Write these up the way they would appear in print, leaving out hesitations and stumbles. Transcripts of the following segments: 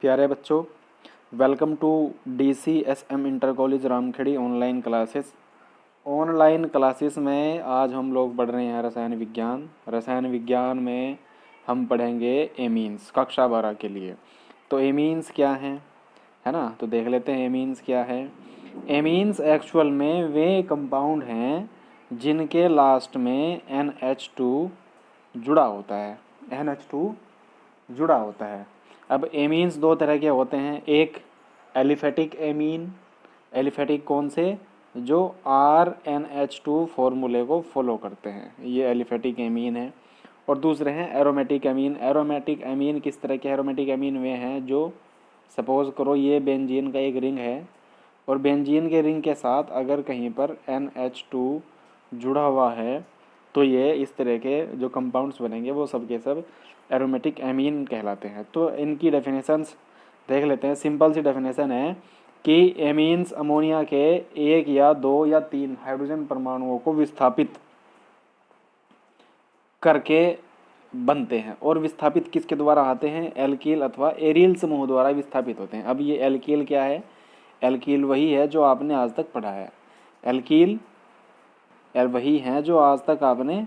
प्यारे बच्चों, welcome to DCSM inter college Ramkhedi online classes. Online classes में आज हम लोग पढ़ रहे हैं रसायन विज्ञान। रसायन विज्ञान में हम पढ़ेंगे एमीन्स कक्षा 12 के लिए। तो एमीन्स क्या हैं, है ना? तो देख लेते हैं एमीन्स क्या है। एमीन्स एक्चुअल में वे कंपाउंड हैं जिनके लास्ट में NH2 जुड़ा होता है। NH2 जुड़ा होता है। अब एमीन्स दो तरह के होते हैं, एक एलिफेटिक एमीन। एलिफेटिक कौन से? जो RNH2 फॉर्मूले को फॉलो करते हैं, ये एलिफेटिक एमीन है। और दूसरे हैं एरोमेटिक एमीन। एरोमेटिक एमीन किस तरह के? एरोमेटिक एमीन वे हैं जो, सपोज करो ये बेंजीन का एक रिंग है और बेंजीन के रिंग के साथ अगर कहीं पर NH2 जुड़ा हुआ है तो ये इस तरह के जो कंपाउंड्स बनेंगे वो सब के सब एरोमेटिक एमीन कहलाते हैं। तो इनकी डेफिनेशंस देख लेते हैं। सिंपल सी डेफिनेशन है कि एमीन्स अमोनिया के एक या दो या तीन हाइड्रोजन परमाणुओं को विस्थापित करके बनते हैं। और विस्थापित किसके द्वारा आते हैं? एल्कील अथवा एरिल समूह द्वारा विस्थापित होते हैं। अब ये एल्कील क्या है? एल्कील वही है जो आपने आज तक पढ़ा है। एल्कील वही है जो आज तक आपने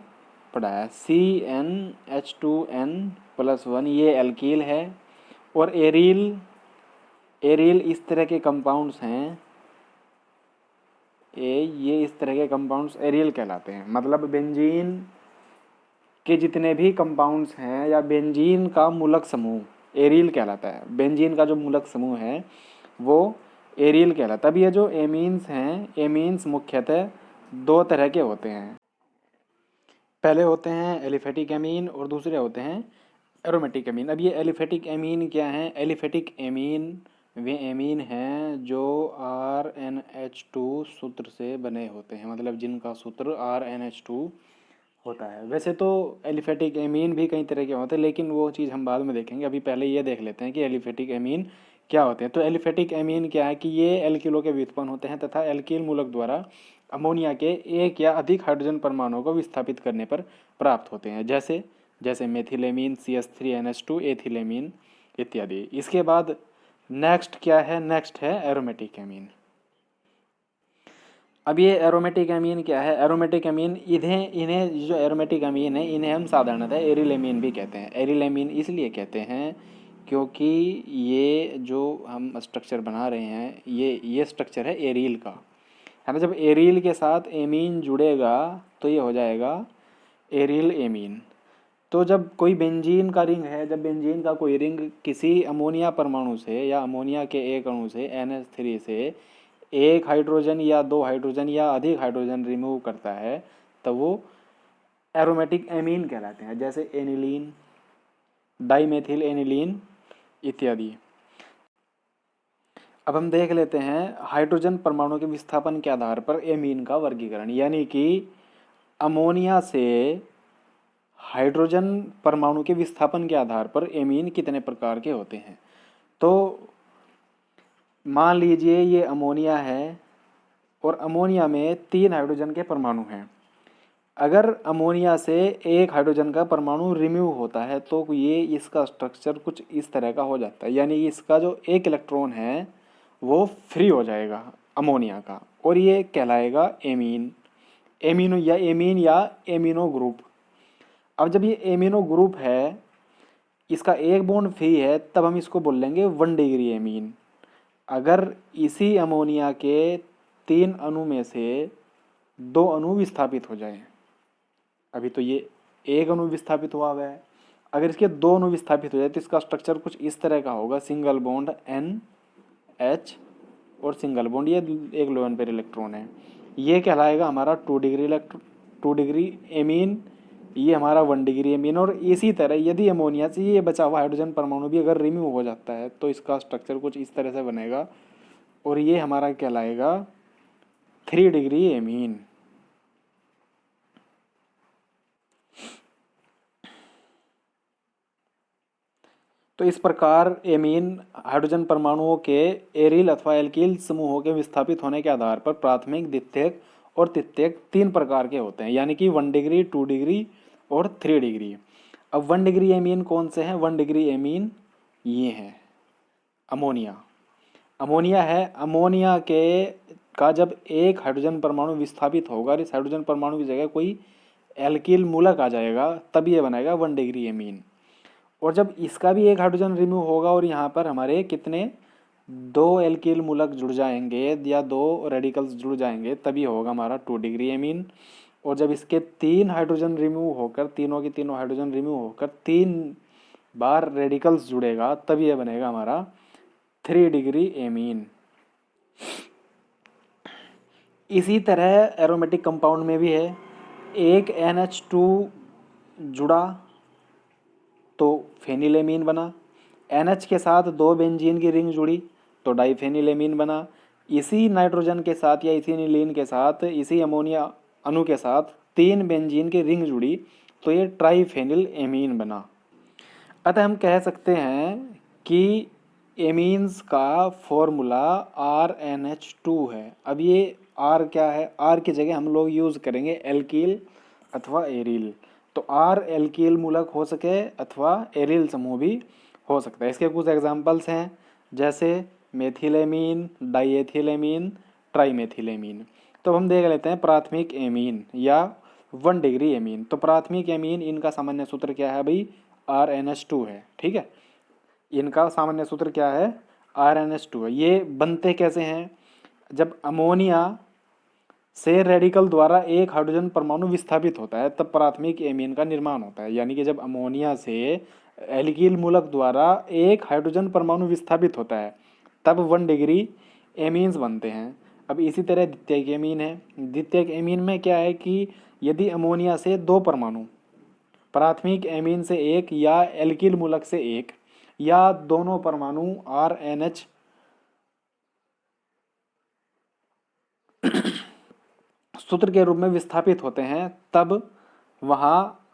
पढ़ा है। CnH2n+1 ये एल्कील है। और एरिल इस तरह के कंपाउंड्स हैं, ये इस तरह के कंपाउंड्स एरिल कहलाते हैं। मतलब बेंजीन के जितने भी कंपाउंड्स हैं या बेंजीन का मूलक समूह एरिल कहलाता है। बेंजीन का जो मूलक समूह है वो एरिल कहलाता है। अब ये जो एमीन्स हैं, एमीन्स मुख्यतः दो तरह के होते हैं। पहले होते हैं एलिफेटिक एमीन और दूसरे होते हैं एरोमेटिक एमीन। अब ये एलिफेटिक एमीन क्या हैं? एलिफेटिक एमीन वे एमीन हैं जो RNH2 सूत्र से बने होते हैं, मतलब जिनका सूत्र RNH2 होता है। वैसे तो एलिफेटिक एमीन भी कई तरह के होते हैं, लेकिन वो चीज़ हम बाद में देखेंगे। अभी पहले ये देख लेते हैं कि एलिफेटिक एमीन क्या होते हैं। तो एलिफेटिक एमीन क्या है कि ये एल्किलों के व्युत्पन्न होते हैं तथा एल्किल मूलक द्वारा अमोनिया के एक या अधिक हाइड्रोजन परमाणुओं को विस्थापित करने पर प्राप्त होते हैं, जैसे मेथिलेमीन, CH3NH2, एथिलेमीन इत्यादि। इसके बाद नेक्स्ट क्या है? नेक्स्ट है एरोमेटिक एमीन। अब ये एरोमेटिक अमीन क्या है? एरोमेटिक अमीन इन्हें जो एरोमेटिक अमीन है इन्हें हम साधारणतः एरिल अमीन भी कहते हैं। एरिल अमीन इसलिए कहते हैं क्योंकि ये जो हम स्ट्रक्चर बना रहे हैं ये स्ट्रक्चर है एरिल का, है ना। जब एरिल के साथ एमीन जुड़ेगा तो ये हो जाएगा एरिल एमीन। तो जब कोई बेंजीन का रिंग है, जब बेंजीन का कोई रिंग किसी अमोनिया परमाणु से या अमोनिया के एक अणु से NH3 से एक हाइड्रोजन या दो हाइड्रोजन या अधिक हाइड्रोजन रिमूव करता है तो वो एरोमेटिक एमीन कहलाते हैं, जैसे एनिलीन, डाइमेथिल एनिलीन इत्यादि। अब हम देख लेते हैं हाइड्रोजन परमाणु के विस्थापन के आधार पर एमीन का वर्गीकरण, यानी कि अमोनिया से हाइड्रोजन परमाणु के विस्थापन के आधार पर एमीन कितने प्रकार के होते हैं। तो मान लीजिए ये अमोनिया है और अमोनिया में 3 हाइड्रोजन के परमाणु हैं। अगर अमोनिया से एक हाइड्रोजन का परमाणु रिमूव होता है तो ये इसका स्ट्रक्चर कुछ इस तरह का हो जाता है, यानी इसका जो एक इलेक्ट्रॉन है वो फ्री हो जाएगा अमोनिया का, और ये कहलाएगा एमीन। एमीन या एमिनो ग्रुप। अब जब ये एमिनो ग्रुप है, इसका एक बॉन्ड फ्री है, तब हम इसको बोल लेंगे 1 डिग्री एमीन। अगर इसी अमोनिया के 3 अणु में से 2 अणु विस्थापित हो जाएं, अभी तो ये एक अणु विस्थापित हुआ है, अगर इसके 2 अणु विस्थापित हो जाए तो इसका स्ट्रक्चर कुछ इस तरह का होगा, सिंगल बॉन्ड NH और सिंगल बॉन्ड, ये एक लोन पेयर इलेक्ट्रॉन है, ये कहलाएगा हमारा 2 डिग्री एमीन। ये हमारा 1 डिग्री एमीन। और इसी तरह यदि अमोनिया से ये बचा हुआ हाइड्रोजन परमाणु भी अगर रिमूव हो जाता है तो इसका स्ट्रक्चर कुछ इस तरह से बनेगा, और ये हमारा कहलाएगा 3 डिग्री एमीन। तो इस प्रकार एमीन हाइड्रोजन परमाणुओं के एरिल अथवा एल्किल समूहों के विस्थापित होने के आधार पर प्राथमिक, द्वितीयक और तृतीयक 3 प्रकार के होते हैं, यानी कि 1 डिग्री, 2 डिग्री और 3 डिग्री। अब 1 डिग्री एमीन कौन से हैं? 1 डिग्री एमीन ये हैं, अमोनिया। अमोनिया है, अमोनिया के का जब एक हाइड्रोजन परमाणु विस्थापित होगा और इस हाइड्रोजन परमाणु की जगह कोई एल्किल मूलक आ जाएगा तब ये बनाएगा 1 डिग्री एमीन। और जब इसका भी एक हाइड्रोजन रिमूव होगा और यहाँ पर हमारे कितने 2 एल्किल मूलक जुड़ जाएंगे या 2 रेडिकल्स जुड़ जाएंगे तभी होगा हमारा 2 डिग्री एमीन। और जब इसके 3 हाइड्रोजन रिमूव होकर, तीनों के तीनों हाइड्रोजन रिमूव होकर 3 बार रेडिकल्स जुड़ेगा तब ये बनेगा हमारा 3 डिग्री एमीन। इसी तरह एरोमेटिक कंपाउंड में भी है, एक NH2 जुड़ा तो फेनिलेमीन बना, NH के साथ 2 बेंजीन की रिंग जुड़ी तो डाइफेनिलेमीन बना, इसी नाइट्रोजन के साथ या इसी नीलीन के साथ, इसी अमोनिया अणु के साथ 3 बेंजीन की रिंग जुड़ी तो ये ट्राइफेनिल एमीन बना। अतः हम कह सकते हैं कि एमीन्स का फॉर्मूला RNH2 है। अब ये R क्या है, R की जगह हम लोग यूज़ करेंगे एल्कील अथवा एरिल। तो R एल्कील मूलक हो सके अथवा एरिल समूह भी हो सकता है। इसके कुछ एग्जांपल्स हैं जैसे मेथिलेमीन, डाइएथिलेमीन, ट्राइमेथिलेमीन। तो हम देख लेते हैं प्राथमिक एमीन या 1 डिग्री एमीन। तो प्राथमिक एमीन इनका सामान्य सूत्र क्या है भाई, RNH2 है। ठीक है, इनका सामान्य सूत्र क्या है, RNH2 है। ये बनते कैसे हैं, जब अमोनिया से रेडिकल द्वारा एक हाइड्रोजन परमाणु विस्थापित होता है तब प्राथमिक एमीन का निर्माण होता है। यानी कि जब अमोनिया से एल्किल मूलक द्वारा एक हाइड्रोजन परमाणु विस्थापित होता है तब 1 डिग्री एमीन्स बनते हैं। अब इसी तरह द्वितीयक एमीन है। द्वितीयक एमीन में क्या है कि यदि अमोनिया से 2 परमाणु, प्राथमिक एमीन से 1 या एल्किल मूलक से 1 या दोनों परमाणु RNH सूत्र के रूप में विस्थापित होते हैं तब वहाँ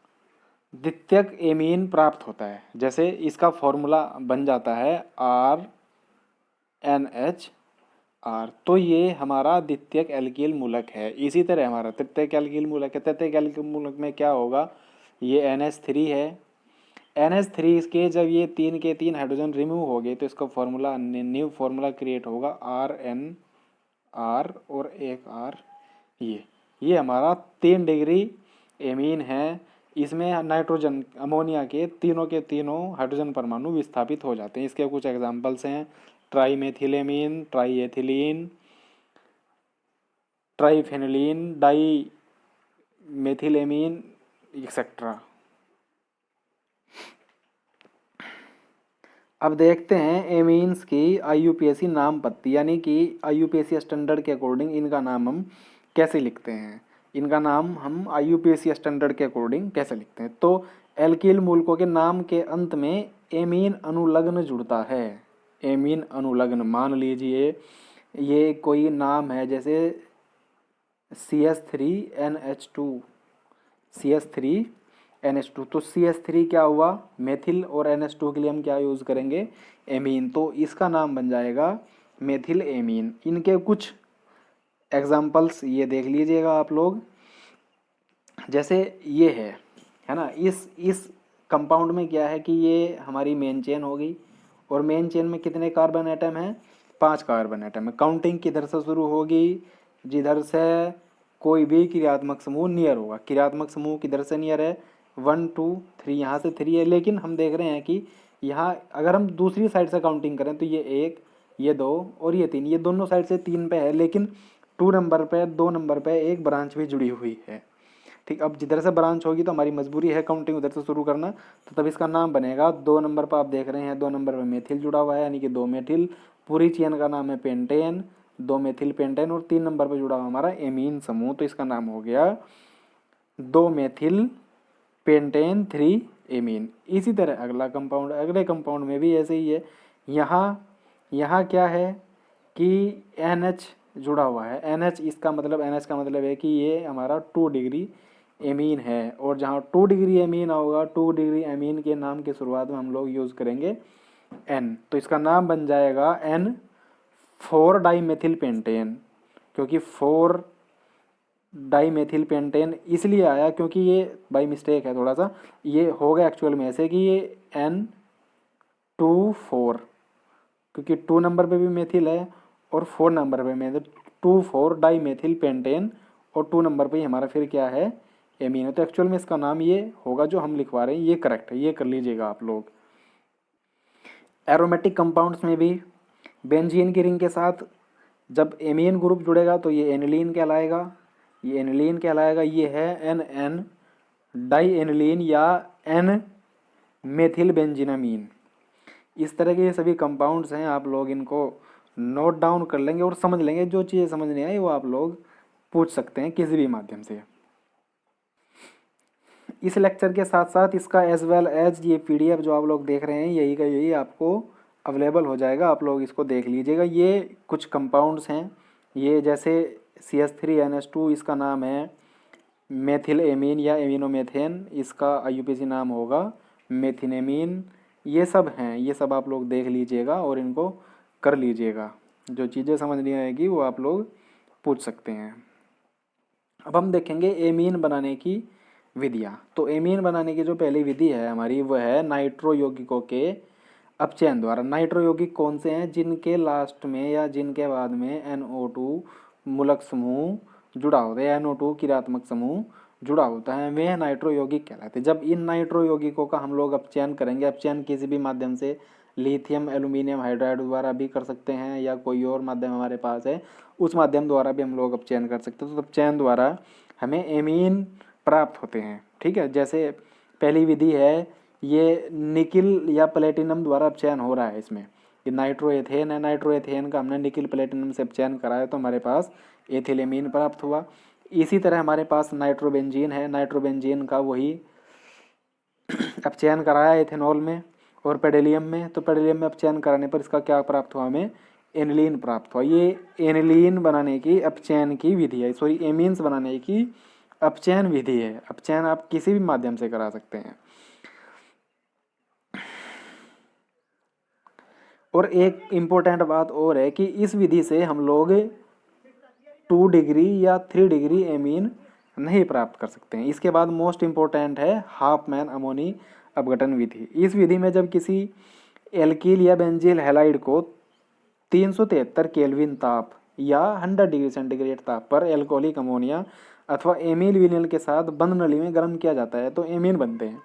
द्वितीयक एमीन प्राप्त होता है। जैसे इसका फॉर्मूला बन जाता है RNHR। तो ये हमारा द्वितीयक एल्किल मूलक है। इसी तरह हमारा तृतीयक एल्किल मूलक है। तृतीयक एल्किल मूलक में क्या होगा, ये NH3 है। NH3 के जब ये 3 के 3 हाइड्रोजन रिमूव हो गए तो इसका फॉर्मूला, न्यू फॉर्मूला क्रिएट होगा RNR और एक R। ये हमारा 3 डिग्री एमीन है। इसमें नाइट्रोजन, अमोनिया के तीनों हाइड्रोजन परमाणु विस्थापित हो जाते हैं। इसके कुछ एग्जांपल्स हैं ट्राइमेथिलेमीन, ट्राइएथिलीन, ट्राइफेनिलीन, डाइमेथिलेमीन एक्सेट्रा। अब देखते हैं एमीन्स की IUPAC नाम पत्ती, यानी कि IUPAC स्टैंडर्ड के अकॉर्डिंग इनका नाम हम कैसे लिखते हैं। इनका नाम हम IUPAC स्टैंडर्ड के अकॉर्डिंग कैसे लिखते हैं। तो एल्किल मूलकों के नाम के अंत में एमीन अनुलग्न जुड़ता है। एमीन अनुलग्न, मान लीजिए ये कोई नाम है जैसे CH3NH2, CH3NH2। तो CH3 क्या हुआ, मेथिल, और NH2 के लिए हम क्या यूज़ करेंगे, एमीन। तो इसका नाम बन जाएगा मेथिल एमीन। इनके कुछ एग्जाम्पल्स ये देख लीजिएगा आप लोग। जैसे ये है ना, इस कंपाउंड में क्या है कि ये हमारी मेन चेन हो गई और मेन चेन में कितने कार्बन एटम हैं, 5 कार्बन एटम है। काउंटिंग किधर से शुरू होगी, जिधर से कोई भी क्रियात्मक समूह नियर होगा। क्रियात्मक समूह किधर से नियर है, 1 2 3, यहाँ से 3 है। लेकिन हम देख रहे हैं कि यहाँ अगर हम दूसरी साइड से काउंटिंग करें तो ये 1, ये 2 और ये 3, ये दोनों साइड से 3 पे है। लेकिन 2 नंबर पे, 2 नंबर पे एक ब्रांच भी जुड़ी हुई है। ठीक, अब जिधर से ब्रांच होगी तो हमारी मजबूरी है काउंटिंग उधर से शुरू करना। तो तब इसका नाम बनेगा, 2 नंबर पर आप देख रहे हैं 2 नंबर पे मेथिल जुड़ा हुआ है, यानी कि 2 मेथिल। पूरी चेन का नाम है पेंटेन, 2 मेथिल पेंटेन। और 3 नंबर पर जुड़ा हुआ हमारा एमीन समूह, तो इसका नाम हो गया 2 मेथिल पेंटेन 3 एमीन। इसी तरह अगला कंपाउंड, अगले कंपाउंड में भी ऐसे ही है। यहाँ क्या है कि NH जुड़ा हुआ है। NH, इसका मतलब NH का मतलब है कि ये हमारा 2 डिग्री एमीन है। और जहाँ 2 डिग्री एमीन होगा, 2 डिग्री एमीन के नाम के शुरुआत में हम लोग यूज़ करेंगे N। तो इसका नाम बन जाएगा N4 डाइमेथिल पेंटेन। क्योंकि 4 डाइमेथिल पेंटेन इसलिए आया क्योंकि ये बाई मिस्टेक है थोड़ा सा, ये होगा एक्चुअल में ऐसे कि ये N24 क्योंकि 2 नंबर पे भी मेथिल है और 4 नंबर पे मेथिल, 2,4 डाई मेथिल पेंटेन, और 2 नंबर पे ही हमारा फिर क्या है, एमीन है। तो एक्चुअल में इसका नाम ये होगा जो हम लिखवा रहे हैं, ये करेक्ट है, ये कर लीजिएगा आप लोग। एरोमेटिक कंपाउंड्स में भी बेंजीन की रिंग के साथ जब एमीन ग्रुप जुड़ेगा तो ये एनिलीन कहलाएगा, ये एनिलीन कहलाएगा। ये है एन एन डाई एनिलीन या एन मेथिल बेंजीनामीन। इस तरह के ये सभी कंपाउंड्स हैं, आप लोग इनको नोट डाउन कर लेंगे और समझ लेंगे। जो चीज़ें समझ नहीं आई वो आप लोग पूछ सकते हैं किसी भी माध्यम से। इस लेक्चर के साथ साथ इसका एज वेल एज ये पीडीएफ जो आप लोग देख रहे हैं यही का यही आपको अवेलेबल हो जाएगा, आप लोग इसको देख लीजिएगा। ये कुछ कंपाउंड्स हैं, ये जैसे CH3NH2 इसका नाम है मेथिल एमीन या एमिनोमेथेन, इसका IUPAC नाम होगा मेथिनेमीन। ये सब हैं, ये सब आप लोग देख लीजिएगा और इनको कर लीजिएगा। जो चीज़ें समझ नहीं आएगी वो आप लोग पूछ सकते हैं। अब हम देखेंगे एमीन बनाने की विधियाँ। तो एमीन बनाने की जो पहली विधि है हमारी वह है नाइट्रो यौगिकों के अपचयन द्वारा। नाइट्रो यौगिक कौन से हैं? जिनके लास्ट में या जिनके बाद में NO2 मूलक समूह जुड़ा होता है, NO2 किरात्मक समूह जुड़ा होता है, वे नाइट्रो यौगिक कहलाते हैं। जब इन नाइट्रो यौगिकों का हम लोग अपचयन करेंगे, अपचयन किसी भी माध्यम से लिथियम एल्यूमिनियम हाइड्राइड द्वारा भी कर सकते हैं या कोई और माध्यम हमारे पास है उस माध्यम द्वारा भी हम लोग अपचयन कर सकते हैं। तो अपचयन द्वारा हमें एमीन प्राप्त होते हैं। ठीक है, जैसे पहली विधि है ये निकिल या प्लेटिनम द्वारा अपचयन हो रहा है। इसमें ये नाइट्रोएथेन है, नाइट्रोएथेन का हमने निकिल प्लेटिनम से अपचयन कराया तो हमारे पास एथिलेमीन प्राप्त हुआ। इसी तरह हमारे पास नाइट्रोबेंजीन है, नाइट्रोबेंजीन का वही अपचयन कराया एथेनॉल में और पेडेलियम में, तो पेडेलियम में अपचयन कराने पर इसका क्या प्राप्त हुआ, हमें एनिलीन प्राप्त हुआ। ये एनिलीन बनाने की अपचयन की विधि है, सॉरी एमीन्स बनाने की अपचयन विधि है। अपचयन आप किसी भी माध्यम से करा सकते हैं। और एक इम्पोर्टेंट बात और है कि इस विधि से हम लोग 2 डिग्री या 3 डिग्री एमीन नहीं प्राप्त कर सकते हैं। इसके बाद मोस्ट इम्पोर्टेंट है हाफमैन अमोनी अपघटन विधि। इस विधि में जब किसी एल्कील या बेंजील हैलाइड को 373 केल्विन ताप या 100 डिग्री सेंटीग्रेड ताप पर एल्कोहलिक अमोनिया अथवा एमिल विनिल के साथ बंद नली में गर्म किया जाता है तो एमीन बनते हैं।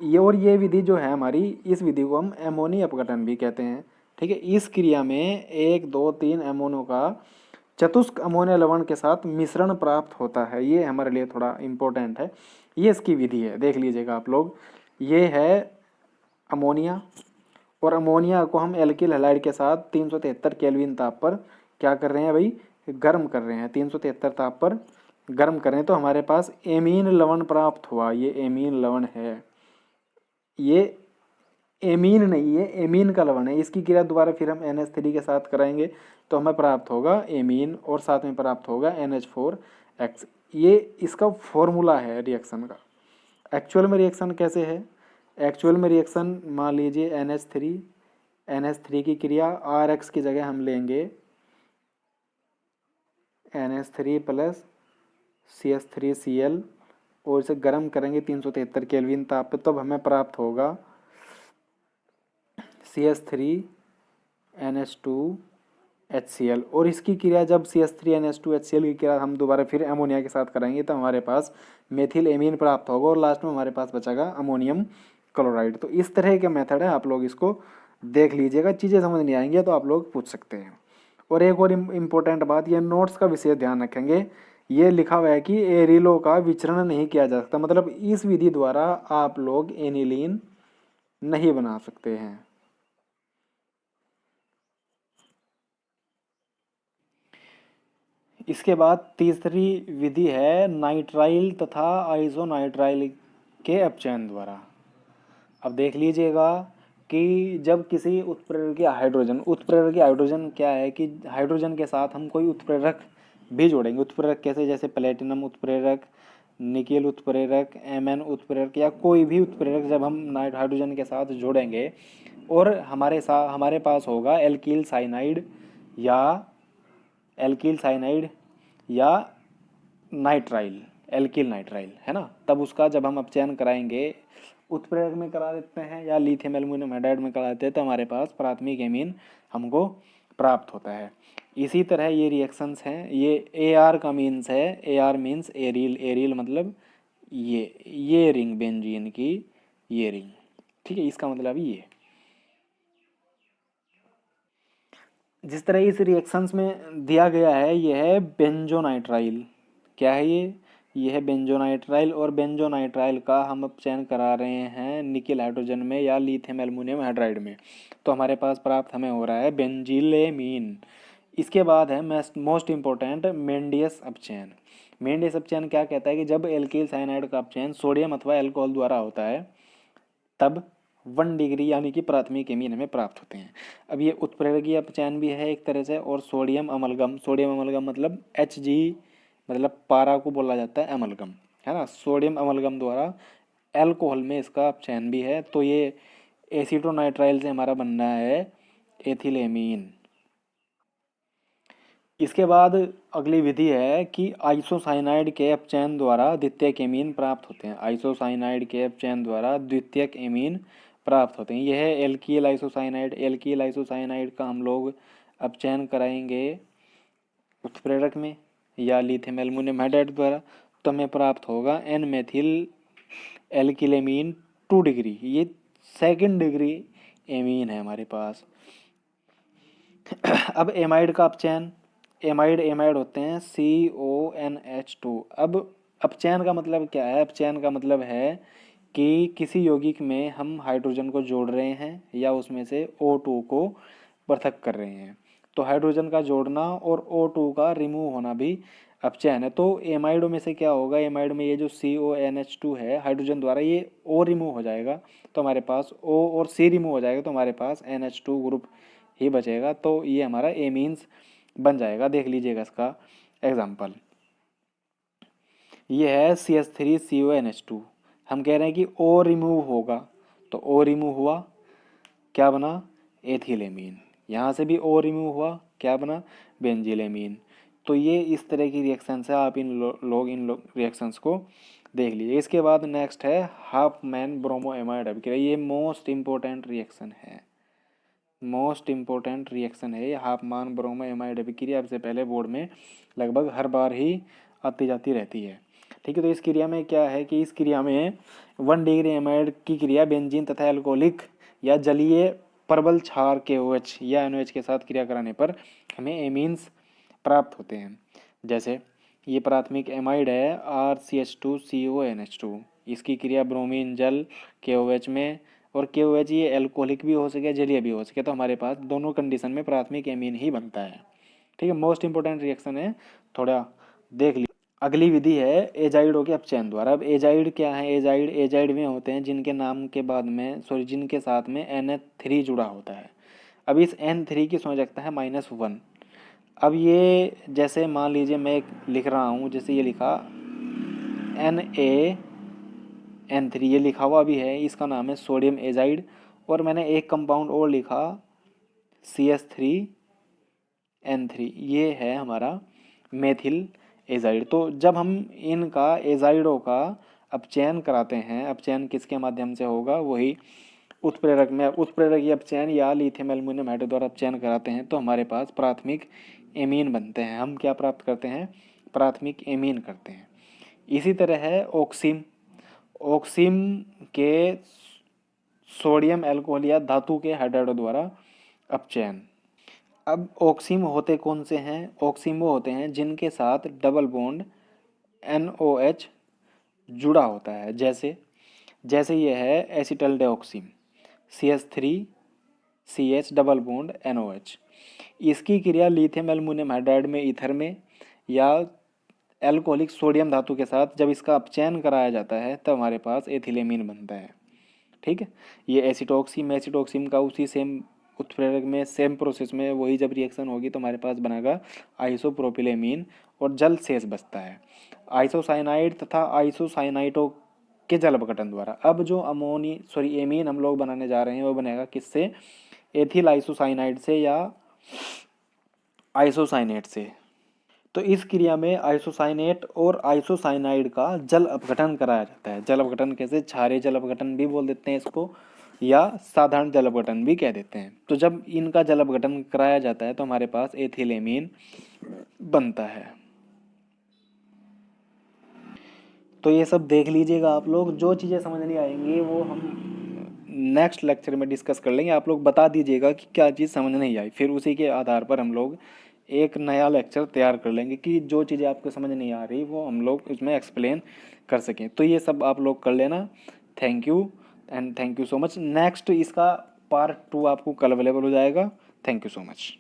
ये विधि जो है हमारी, इस विधि को हम एमोनी अपघटन भी कहते हैं। ठीक है, इस क्रिया में 1, 2, 3 एमोनो का चतुष्क अमोनिया लवण के साथ मिश्रण प्राप्त होता है। ये हमारे लिए थोड़ा इम्पोर्टेंट है, ये इसकी विधि है, देख लीजिएगा आप लोग। ये है अमोनिया और अमोनिया को हम एल्किल हैलाइड के साथ 373 केल्विन ताप पर क्या कर रहे हैं भाई, गर्म कर रहे हैं। 373 ताप पर गर्म कर रहे हैं तो हमारे पास एमीन लवण प्राप्त हुआ। ये एमीन लवण है, ये एमीन नहीं है, एमीन का लवण है। इसकी क्रिया दोबारा फिर हम NH3 के साथ कराएंगे तो हमें प्राप्त होगा एमीन और साथ में प्राप्त होगा NH4X। ये इसका फॉर्मूला है रिएक्शन का। एक्चुअल में रिएक्शन कैसे है? एक्चुअल में रिएक्शन मान लीजिए NH3 की क्रिया RX की जगह हम लेंगे NH3 प्लस CH3Cl और इसे गर्म करेंगे 373 केल्विन ताप पे, तब हमें प्राप्त होगा CH3NH2HCl। और इसकी क्रिया जब CH3NH2HCl की क्रिया हम दोबारा फिर अमोनिया के साथ कराएंगे तो हमारे पास मेथिल एमीन प्राप्त होगा और लास्ट में हमारे पास बचेगा अमोनियम क्लोराइड। तो इस तरह का मेथड है, आप लोग इसको देख लीजिएगा। चीज़ें समझ नहीं आएंगी तो आप लोग पूछ सकते हैं। और एक और इम्पोर्टेंट बात, ये नोट्स का विशेष ध्यान रखेंगे। ये लिखा हुआ है कि एरिलो का विचरण नहीं किया जा सकता, मतलब इस विधि द्वारा आप लोग एनिलीन नहीं बना सकते हैं। इसके बाद तीसरी विधि है नाइट्राइल तथा आइसोनाइट्राइल के अपचयन द्वारा। अब देख लीजिएगा कि जब किसी उत्प्रेरक हाइड्रोजन क्या है कि हाइड्रोजन के साथ हम कोई उत्प्रेरक भी जोड़ेंगे। उत्प्रेरक कैसे? जैसे प्लेटिनम उत्प्रेरक, निकेल उत्प्रेरक, Mn उत्प्रेरक या कोई भी उत्प्रेरक जब हम हाइड्रोजन के साथ जोड़ेंगे और हमारे पास होगा एल्कील साइनाइड या नाइट्राइल, एल्किल नाइट्राइल है ना, तब उसका जब हम अपचयन कराएंगे उत्प्रेरक में करा देते हैं या लिथियम एल्युमिनियम हाइड्राइड में करा देते हैं तो हमारे पास प्राथमिक एमीन हमको प्राप्त होता है। इसी तरह ये रिएक्शंस हैं, ये ए आर का मीन्स है, A R means aryl, aryl मतलब ये रिंग बेंजीन की ये रिंग, ठीक है, इसका मतलब ये। जिस तरह इस रिएक्शंस में दिया गया है ये है बेंजोनाइट्राइल, क्या है ये है बेंजोनाइट्राइल, और बेंजोनाइट्राइल का हम अब चयन करा रहे हैं निकेल हाइड्रोजन में या लिथियम एल्युमिनियम हाइड्राइड में, तो हमारे पास प्राप्त हमें हो रहा है बेंजिलेमीन। इसके बाद है मोस्ट इंपॉर्टेंट मेंडियस अपचयन। मेंडियस अपचयन क्या कहता है कि जब एल्किल साइनाइड का अपचयन सोडियम अथवा अल्कोहल द्वारा होता है तब 1 डिग्री यानी कि प्राथमिक एमीन हमें प्राप्त होते हैं। अब ये उत्प्रेरकीय अपचयन भी है एक तरह से, और सोडियम अमलगम मतलब Hg मतलब पारा को बोला जाता है अमलगम, है ना, सोडियम अमलगम द्वारा एल्कोहल में इसका अपचयन भी है, तो ये एसीटोनाइट्राइल से हमारा बनना है एथिलेमीन। इसके बाद अगली विधि है कि आइसोसाइनाइड के अपचयन द्वारा द्वितीयक एमीन प्राप्त होते हैं। आइसोसाइनाइड के अपचयन द्वारा द्वितीयक एमीन प्राप्त होते हैं। यह है एल्कील आइसोसाइनाइड। एल्कील आइसोसाइनाइड का हम लोग अपचयन कराएंगे उत्प्रेरक में या लिथियम एल्युमिनियम हाइड्राइड द्वारा, तो हमें प्राप्त होगा एन मेथिल एल्किलेमीन 2 डिग्री। ये 2nd डिग्री एमीन है हमारे पास। अब एमाइड का अपचयन, एमाइड होते हैं CONH2। अब अपचयन का मतलब क्या है? अपचयन का मतलब है कि किसी यौगिक में हम हाइड्रोजन को जोड़ रहे हैं या उसमें से O2 को पृथक कर रहे हैं, तो हाइड्रोजन का जोड़ना और O2 का रिमूव होना भी अपचयन है। तो एमाइडो में से क्या होगा, एमाइड में ये जो CONH2 है हाइड्रोजन द्वारा ये O रिमूव हो जाएगा, तो हमारे पास O और C रिमूव हो जाएगा, तो हमारे पास NH2 ग्रुप ही बचेगा, तो ये हमारा एमीन्स बन जाएगा। देख लीजिएगा इसका एग्जाम्पल, ये है CH3CONH2। हम कह रहे हैं कि O रिमूव होगा, तो O रिमूव हुआ, क्या बना? एथिलेमीन। यहाँ से भी O रिमूव हुआ, क्या बना? बेंजिलेमीन। तो ये इस तरह की रिएक्शन है, आप इन रिएक्शंस को देख लीजिए। इसके बाद नेक्स्ट है हाफमैन ब्रोमोएमाइड अभिक्रिया। ये मोस्ट इम्पोर्टेंट रिएक्शन है, मोस्ट इम्पोर्टेंट रिएक्शन है ये हाफमैन ब्रोमोएमाइड अभिक्रिया। आपसे पहले बोर्ड में लगभग हर बार ही आती जाती रहती है, ठीक है। तो इस क्रिया में क्या है कि इस क्रिया में 1 डिग्री एमाइड की क्रिया बेंजीन तथा एल्कोहलिक या जलीय प्रबल क्षार KOH या NOH के साथ क्रिया कराने पर हमें एमीन्स प्राप्त होते हैं। जैसे ये प्राथमिक एमाइड है RCH2CONH2, इसकी क्रिया ब्रोमीन जल KOH में, और KOH ये एल्कोहलिक भी हो सके जलीय भी हो सके, तो हमारे पास दोनों कंडीशन में प्राथमिक एमीन ही बनता है, ठीक है। मोस्ट इंपोर्टेंट रिएक्शन है, थोड़ा देख लीजिए। अगली विधि है एजाइडों के अपचयन द्वारा। अब एजाइड क्या है? एजाइड में होते हैं जिनके नाम के बाद में जिनके साथ में NH3 जुड़ा होता है। अब इस N3 की संयोजकता है -1। अब ये जैसे मान लीजिए मैं एक लिख रहा हूँ, जैसे ये लिखा NaN3, ये लिखा हुआ भी है, इसका नाम है सोडियम एजाइड, और मैंने एक कंपाउंड और लिखा CH3N3, ये है हमारा मेथिल एजाइड। तो जब हम इनका एजाइडों का अपचयन कराते हैं, अपचयन किसके माध्यम से होगा? वही उत्प्रेरक में। उत्प्रेरक अपचयन या लिथियम एल्युमिनियम हाइड्राइड द्वारा अपचयन कराते हैं तो हमारे पास प्राथमिक एमीन बनते हैं। हम क्या प्राप्त करते हैं? प्राथमिक एमीन करते हैं। इसी तरह है ऑक्सीम। ऑक्सीम के सोडियम अल्कोहल या धातु के हाइड्राइडों द्वारा अपचयन। अब ऑक्सीम होते कौन से हैं? ऑक्सीम वो होते हैं जिनके साथ डबल बॉन्ड NOH जुड़ा होता है। जैसे ये है acetal dioxime CH3CH double bond NOH। इसकी क्रिया लिथियम एल्युमिनियम हाइड्राइड में ईथर में या एल्कोहलिक सोडियम धातु के साथ जब इसका अपचयन कराया जाता है तब हमारे पास एथिलेमीन बनता है, ठीक है। ये एसिटोक्सिम का उसी सेम उत्प्रेरक में सेम प्रोसेस में वही जब रिएक्शन होगी तो हमारे पास बनेगा आइसोप्रोपिलेमीन और जल शेष बचता है आइसोसाइनाइड तथा आइसोसाइनाइटों के जल अपघटन द्वारा। अब जो एमीन हम लोग बनाने जा रहे हैं वो बनेगा किससे? एथिल आइसोसाइनाइड से या आइसोसाइनेट से। तो इस क्रिया में आइसोसाइनेट और आइसोसाइनाइड का जल अपघटन कराया जाता है। जल अपघटन कैसे, क्षारीय जल अपघटन भी बोल देते हैं इसको, या साधारण जल अपघटन भी कह देते हैं। तो जब इनका जल अपघटन कराया जाता है तो हमारे पास एथिलेमीन बनता है। तो ये सब देख लीजिएगा आप लोग। जो चीज़ें समझ नहीं आएंगी वो हम नेक्स्ट लेक्चर में डिस्कस कर लेंगे। आप लोग बता दीजिएगा कि क्या चीज़ समझ नहीं आई, फिर उसी के आधार पर हम लोग एक नया लेक्चर तैयार कर लेंगे कि जो चीज़ें आपको समझ नहीं आ रही वो हम लोग उसमें एक्सप्लेन कर सकें। तो ये सब आप लोग कर लेना। Thank you and thank you so much. Next इसका पार्ट 2 आपको कल अवेलेबल हो जाएगा। Thank you so much.